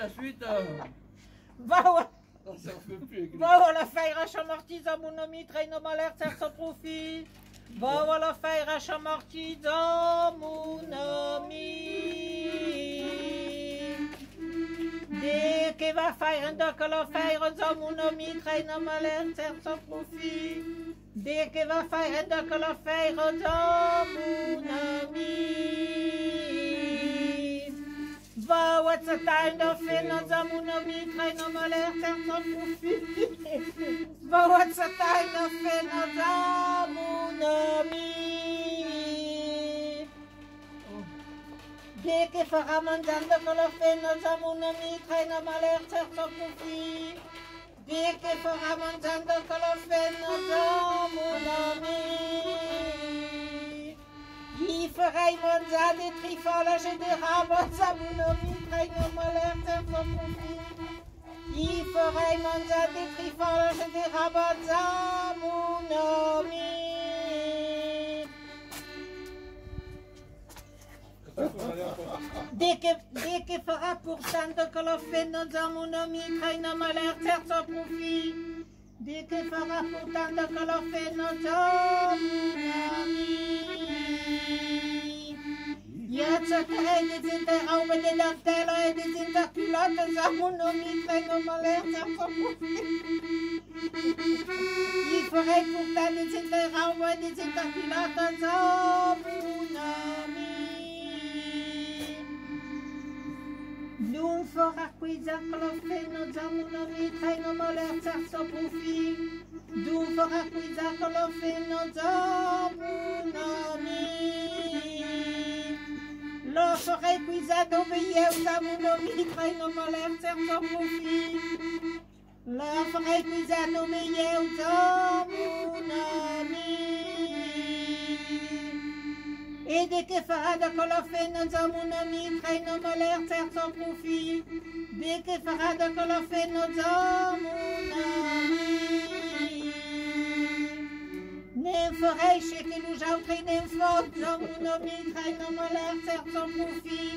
la suite. Va, ouais. Ça en fait plus. Va, voilà, faire amortis à mon ami, traîne au malheur, faire son profit. Va, voilà, faire amortis à mon ami. Dès qu'il va faire un doc, la faire à mon ami, traîne au malheur, faire son profit. Dès qu'il va faire un doc, la faire à mon ami. Va, what's the time of fin of the moon of me, try no more Va, what's the time of fin of the moon of me. Dès que fera mangiando con la fin of the moon of me, try no more certo profit. Dès que fera mangiando con la fin of the moon of me. Il ferait monza des trifolages et des rabots à mon ami, très malheur, c'est son profit. Il ferait monza des trifolages et des rabots à mon ami. Dès que fera pourtant de que le fait nos à mon ami, très malheur, c'est son profit. Dès que fera pourtant de que le fait nos à mon ami. Jetzt keine sind der Raum in den Teller, die sind der Piloten, Sachen und Mieträger, mal lernt, Il ferait pourtant des sind der Raum, die sind der Piloten, Sachen Nun fera quizza con lo feno, Zamuno Mieträger, mal lernt, so profit. Du fera quizza con lo feno, Zamuno Lo ferai quizza d'obéir à mon ami, très no malheur, certain profit. Lo ferai quizza d'obéir à mon ami. Et dès que fera de colofène à mon ami, très no malheur, certain profit. Dès que fera de colofène à mon ami. Ne ferai chez que nous j'entraîne fort, dans mon ami, très no malheur, certain profit.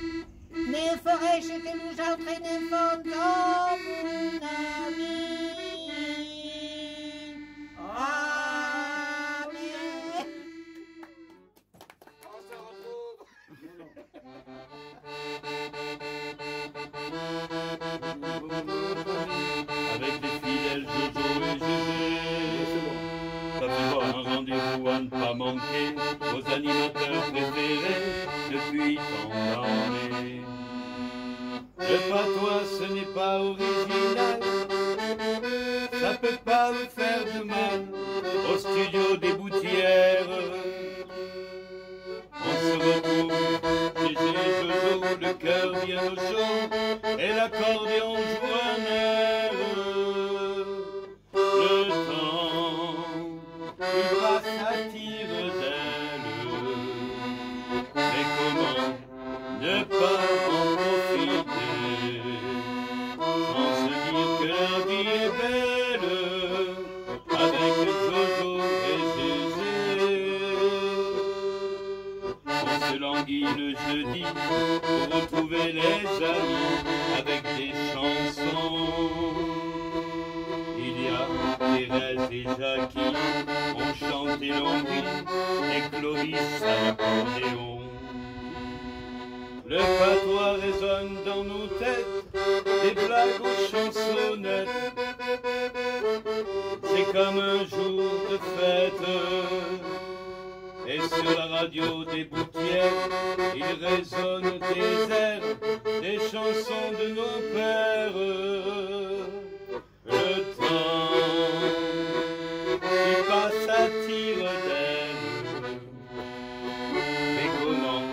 Ne ferai chez que nous j'entraîne fort, dans mon ami. Amen. On se retrouve. Avec les fidèles Jojo et Gégé. Ça fait voir un rendez-vous à ne pas manquer aux animateurs préférés depuis tant d'années. Le patois, ce n'est pas original, ça peut pas vous faire de mal au studio des Boutières. On se retrouve, Gégé et Jojo, le cœur bien au chaud et l'accordéon joue un air. Le temps qui passe attire d'elle, mais comment ne pas en profiter sans se dire que la vie est belle avec Jojo et Gégé. On se languit le jeudi pour retrouver les amis avec des chansons. Il y a Thérèse et Jackie ont chanté l'envie et Clovis à l'accordéon. Le patois résonne dans nos têtes, des blagues aux chansonnettes. C'est comme un jour de fête. Et sur la radio des Boutières, il résonne des airs, des chansons de nos pères. Le temps qui passe attire d'elle, mais comment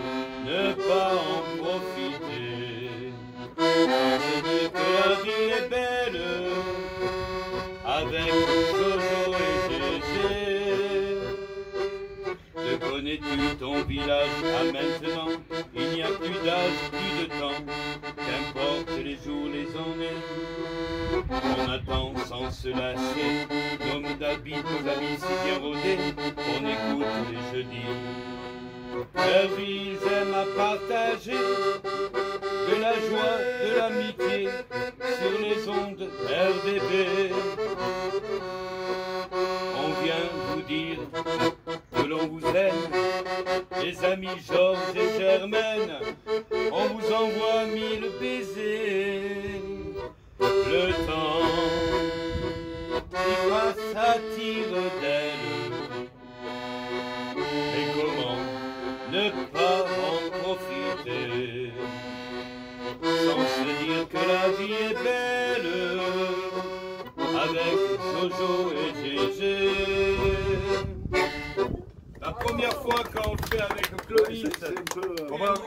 ne pas en profiter sans se dire que la vie est belle avec Jojo et Gégé. Te connais-tu ton village à maintenant? Il n'y a plus d'âge, plus de temps, qu'importe les jours, les années. On attend sans se lasser, l'homme d'habits, nos amis si bien rodés, on écoute les jeudis. Leur vie, ils aiment à partager de la joie, de l'amitié. pied sur les ondes RDB. On vient vous dire que l'on vous aime, les amis Georges et Germaine. On vous envoie 1000 baisers. Le temps qui passe à tire d'aile. Mais comment ne pas en profiter sans se dire que la vie est belle avec Jojo et Gégé. La première fois qu'on le fait avec Clovis,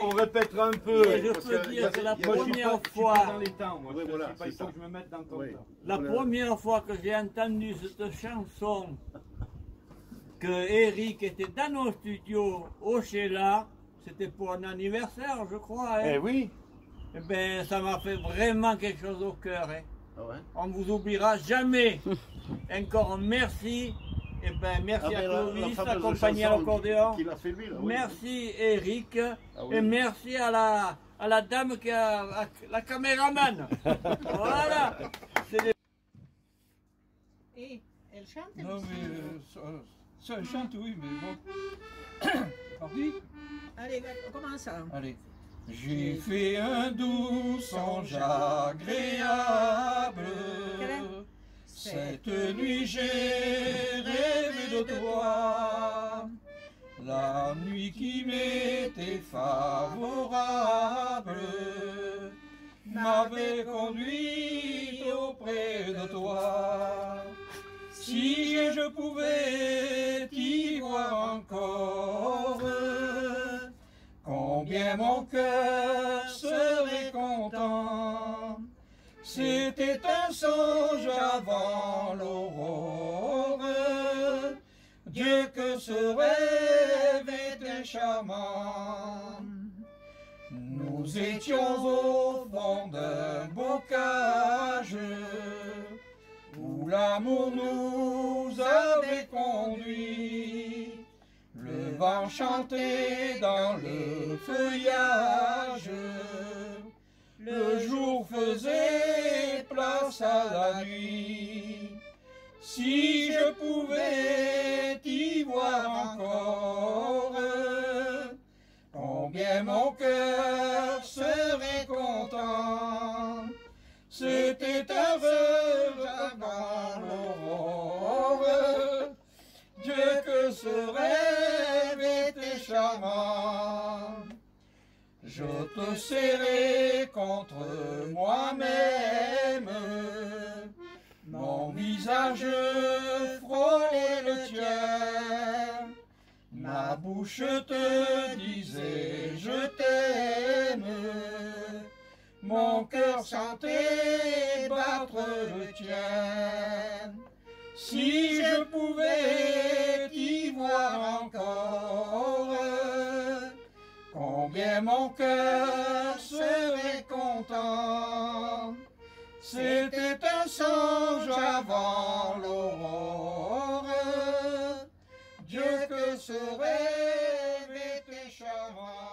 on répétera un peu. Et je peux dire que la première fois, dans les temps, moi, Oui, voilà, il c'est faut ça. que je me mette dans ton Oui. temps. la première fois que j'ai entendu cette chanson, que Eric était dans nos studios au Sheila, c'était pour un anniversaire, je crois. Hein. Eh oui. Eh ben, ça m'a fait vraiment quelque chose au cœur. Hein. Ah ouais. On ne vous oubliera jamais. Encore merci. Eh ben, merci à Clovis, la compagnie à l'accordéon. Qu'il a fait lui, là. Oui. Merci Eric. oui. Et merci à la dame qui a la caméraman. Voilà. C'est des... Et elle chante. Non, mais ça chante, oui, mais bon. Parti. Allez, commence ça. Allez. J'ai fait un doux songe agréable. Cette nuit j'ai rêvé de toi. La nuit qui m'était favorable m'avait conduit auprès de toi. Si je pouvais t'y voir encore, combien mon cœur serait content. C'était un songe avant l'aurore. Dieu que ce rêve était charmant. Nous étions au fond d'un bocage où l'amour nous avait conduits. Le vent chantait dans le feuillage. Le jour faisait place à la nuit. Si je pouvais t'y voir encore, combien mon cœur serait content. C'était un rêve avant l'aurore. Dieu que ce rêve était charmant. Je te serrai contre moi-même, mon visage frôlait le tien, ma bouche te disait je t'aime, mon cœur sentait battre le tien. Si je pouvais t'y voir encore, combien mon cœur serait content. C'était un songe avant l'aurore. Dieu que ce rêve était charmant.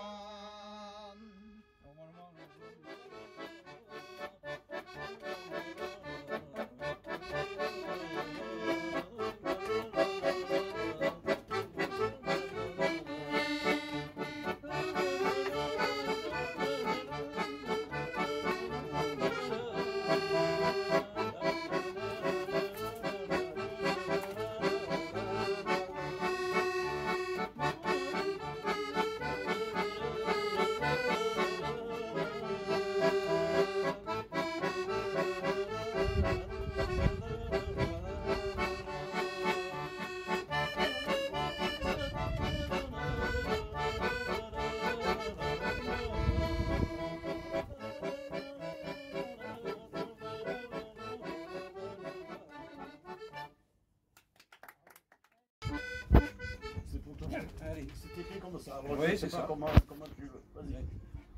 Allez, c'est écrit comme ça. Oui, c'est ça. Comment tu veux. Vas-y.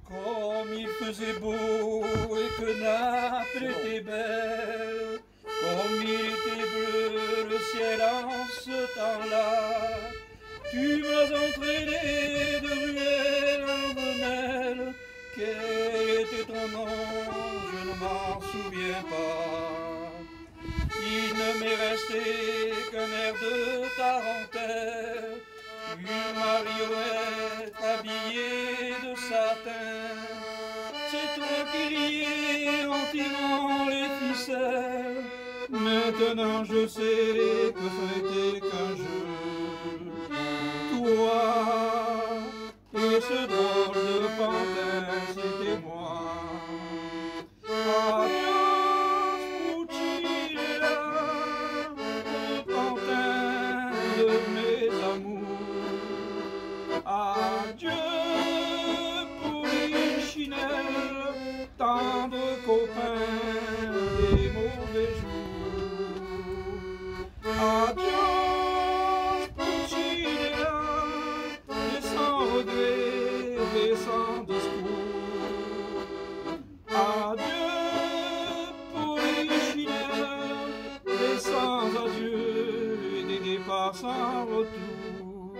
Comme il faisait beau et que Naples était belle, comme il était bleu le ciel en ce temps-là, tu m'as entraîné de ruelle en ruelle. Quel était ton nom, je ne m'en m'en souviens pas. Il ne m'est resté qu'un air de tarentelle, une marionnette habillée de satin. C'est toi qui riais en tirant les ficelles. Maintenant je sais que ce n'était qu'un jeu. Toi et ce drôle de pantin, c'était moi. Adios, Puccinella, le pantin de mes amours. Adieu, Polichinelle, tendre copain des mauvais jours. Adieu, Puccinella, et sans regret et sans discours. Adieu, Polichinelle, et sans adieu et des départs sans retour.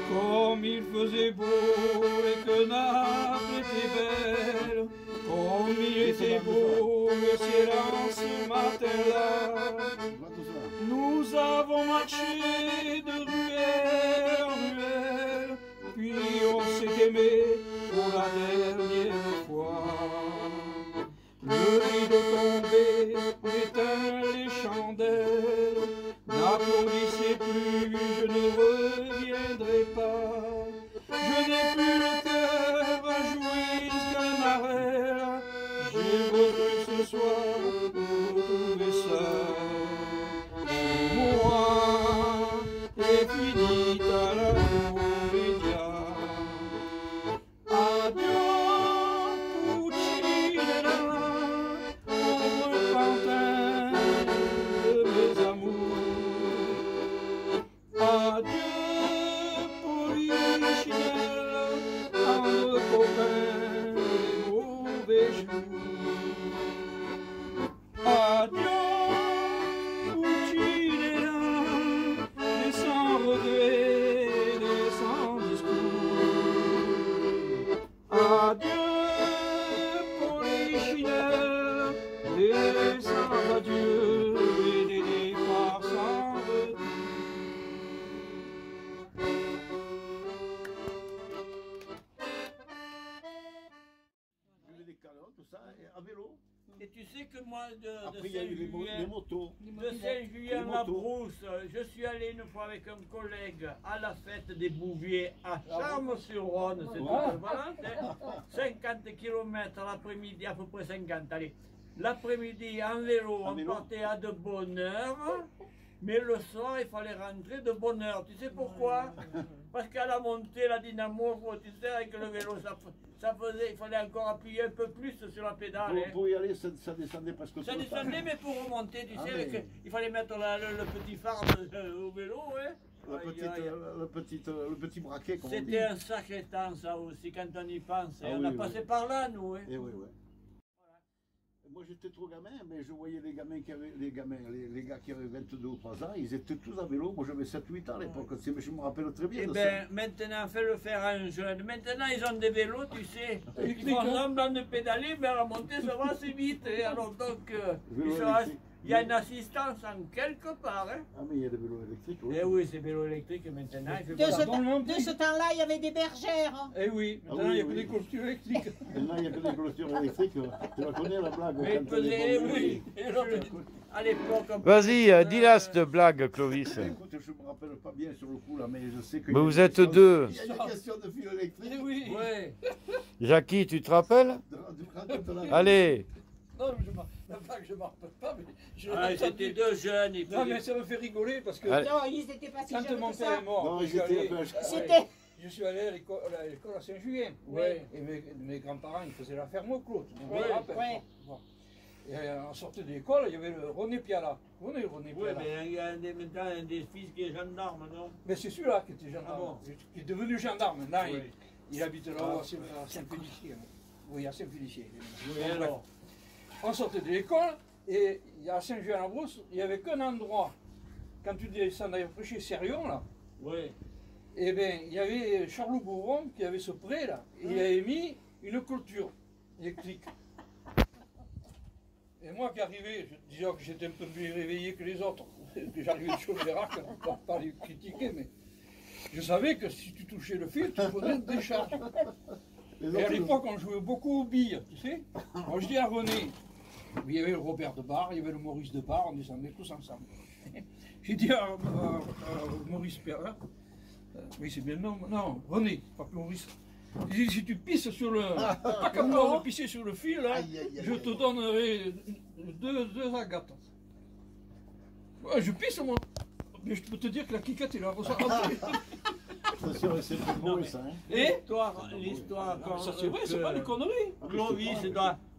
Comme il faisait beau et que Naples était belle, comme il était beau le ciel en ce matin-là. Nous avons marché de ruelle en ruelle, puis on s'est aimé pour la dernière fois. Le rideau tombé, on éteint les chandelles. N'applaudissez plus, je ne reviendrai pas. Je n'ai plus le cœur à jouir qu'un arrêt. J'ai besoin ce soir de retrouver ça. Moi, et fini à la comédia. Adieu, Puccinella, pauvre pantin de mes amours. Adieu, Polichinelle, tendre copain des mauvais jours. Adieu, Puccinella, et sans regret et sans discours. Adieu, Polichinelle, et sans adieu et des départs sans retour. Il y avait des canons, tout ça, et à vélo. Et tu sais que moi, de Après, il y a eu les Saint-Julien, motos. de Saint-Julien-la-Brousse, motos. je suis allé une fois avec un collègue à la fête des Bouviers à Charmes-sur-Rhône, c'est Ah. Valentin, 50 km l'après-midi, à peu près 50, allez. L'après-midi en vélo, En on vélo. partait à de bonne heure, mais le soir il fallait rentrer de bonne heure. Tu sais pourquoi? Parce qu'à la montée, la dynamo, tu sais, avec le vélo, ça faisait, il fallait encore appuyer un peu plus sur la pédale. hein. Pour y aller, ça descendait presque Ça sur le descendait, tas. mais pour remonter, tu Ah, sais, mais- il fallait mettre le petit phare au vélo. Hein. Le petit braquet, comme on dit. C'était un sacré temps, ça aussi, quand on y pense. Ah on oui, a oui. passé par là, nous. Hein. Eh oui, oui. Moi j'étais trop gamin, mais je voyais les gamins qui avaient, les gars qui avaient 22 ou 3 ans, ils étaient tous à vélo. Moi j'avais 7-8 ans à l'époque, je me rappelle très bien Eh de bien, maintenant, fais-le faire à un jeune. Maintenant, ils ont des vélos, tu sais. Ils font hein. semblant de pédaler, mais à la montée, ça va assez vite. Et alors, donc, Vélo électrique. il y a une assistance en quelque part. Hein. ça. Ah mais il y a des vélos électriques, oui. Eh oui, c'est vélo électrique maintenant. il fait De pas- ce, dans le monde, de ce temps-là, il y avait des bergères. hein. Eh oui, Ah maintenant il n'y a oui, que oui. des clôtures électriques. Maintenant il n'y a que des clôtures électriques, tu la connais la blague Mais il quand elle est pesait, bonne, oui. À l'époque, on Vas-y, dis-la cette blague, Clovis. Écoute, je me rappelle pas bien sur le coup là, mais je sais que... Mais vous êtes deux. Il y a une question de fil électrique. Eh oui. Ouais. Jackie, tu te rappelles? Raconte-la. Allez, Non, la blague, je ne m'en rappelle pas, mais je Ah, l'ai c'était entendu. deux jeunes. Ils Non, mais faisaient- ça me fait rigoler parce que Allez. Non, ils n'étaient pas si quand jeunes mon que père ça. est mort, Non, je suis j'étais allé, un peu... C'était... je suis allé à l'école à Saint-Julien. Ouais. Et mes grands-parents, ils faisaient la ferme au Clos. Je me Ouais, rappelle. ouais. Bon. Et en sortant de l'école, il y avait le René Piala. Vous connaissez le René Oui, Piala? mais il y a maintenant un des fils qui est gendarme, non? Mais c'est celui-là qui était gendarme, Ah bon? qui est devenu gendarme. Maintenant, Oui. il habite là-haut à Saint-Félicien. Oui, à Saint-Félicien. Oui, Bon, bref. alors. On sortait de l'école et à Saint-Julien-la-Brousse, il n'y avait qu'un endroit. Quand tu descendais après chez Serion, là, Oui. eh bien, il y avait Charles Bouvron qui avait ce pré là. Et il avait mis une clôture électrique. Et moi qui arrivais, disons que j'étais un peu plus réveillé que les autres, que j'arrivais de Chauvérac, pour pas les critiquer, mais je savais que si tu touchais le fil, tu prenais une décharge. Et à l'époque, on jouait beaucoup aux billes, tu sais. Moi, je dis à René, il y avait le Robert de Bar, il y avait le Maurice de Bar, on descendait tous ensemble. J'ai dit à Maurice Perrin, oui, c'est bien le nom, non, René, pas Maurice. J'ai dit, si tu pisses sur le. Pas capable de pisser sur le fil, là, je te donnerai deux agates. Ouais, je pisse, moi. Mais je peux te dire que la quiquette, il a ressenti. Attention, c'est pas beau ça. Hein. Et L'histoire. ça, c'est vrai, c'est pas des conneries. Clovis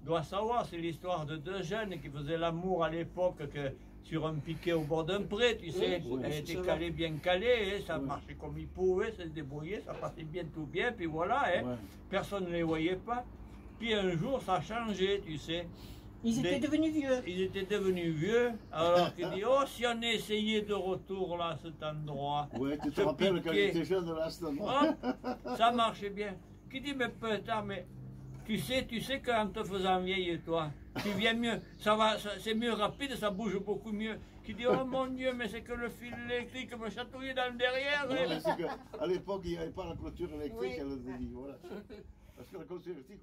doit savoir, c'est l'histoire de deux jeunes qui faisaient l'amour à l'époque que sur un piquet au bord d'un pré, tu sais, elle était calée, bien calée, et ça marchait comme il pouvait, ça se débrouillait, ça passait bien tout bien, puis voilà, hein, personne ne les voyait pas. Puis un jour, ça a changé, tu sais. Ils étaient devenus vieux. Ils étaient devenus vieux, alors il dit, oh, si on essayait de retour là, à cet endroit. Ouais, tu te ce rappelles quand piquet, j'étais jeune là, à cet endroit. ça marchait bien. Qui dit, mais peut-être, mais tu sais qu'en te faisant vieille, toi, tu viens mieux, c'est mieux rapide, ça bouge beaucoup mieux. Qui dit, oh mon Dieu, mais c'est que le fil électrique me chatouillait dans le derrière. Ouais, c'est qu'à l'époque, il n'y avait pas la clôture électrique, elle a dit, voilà. Parce que la clôture électrique.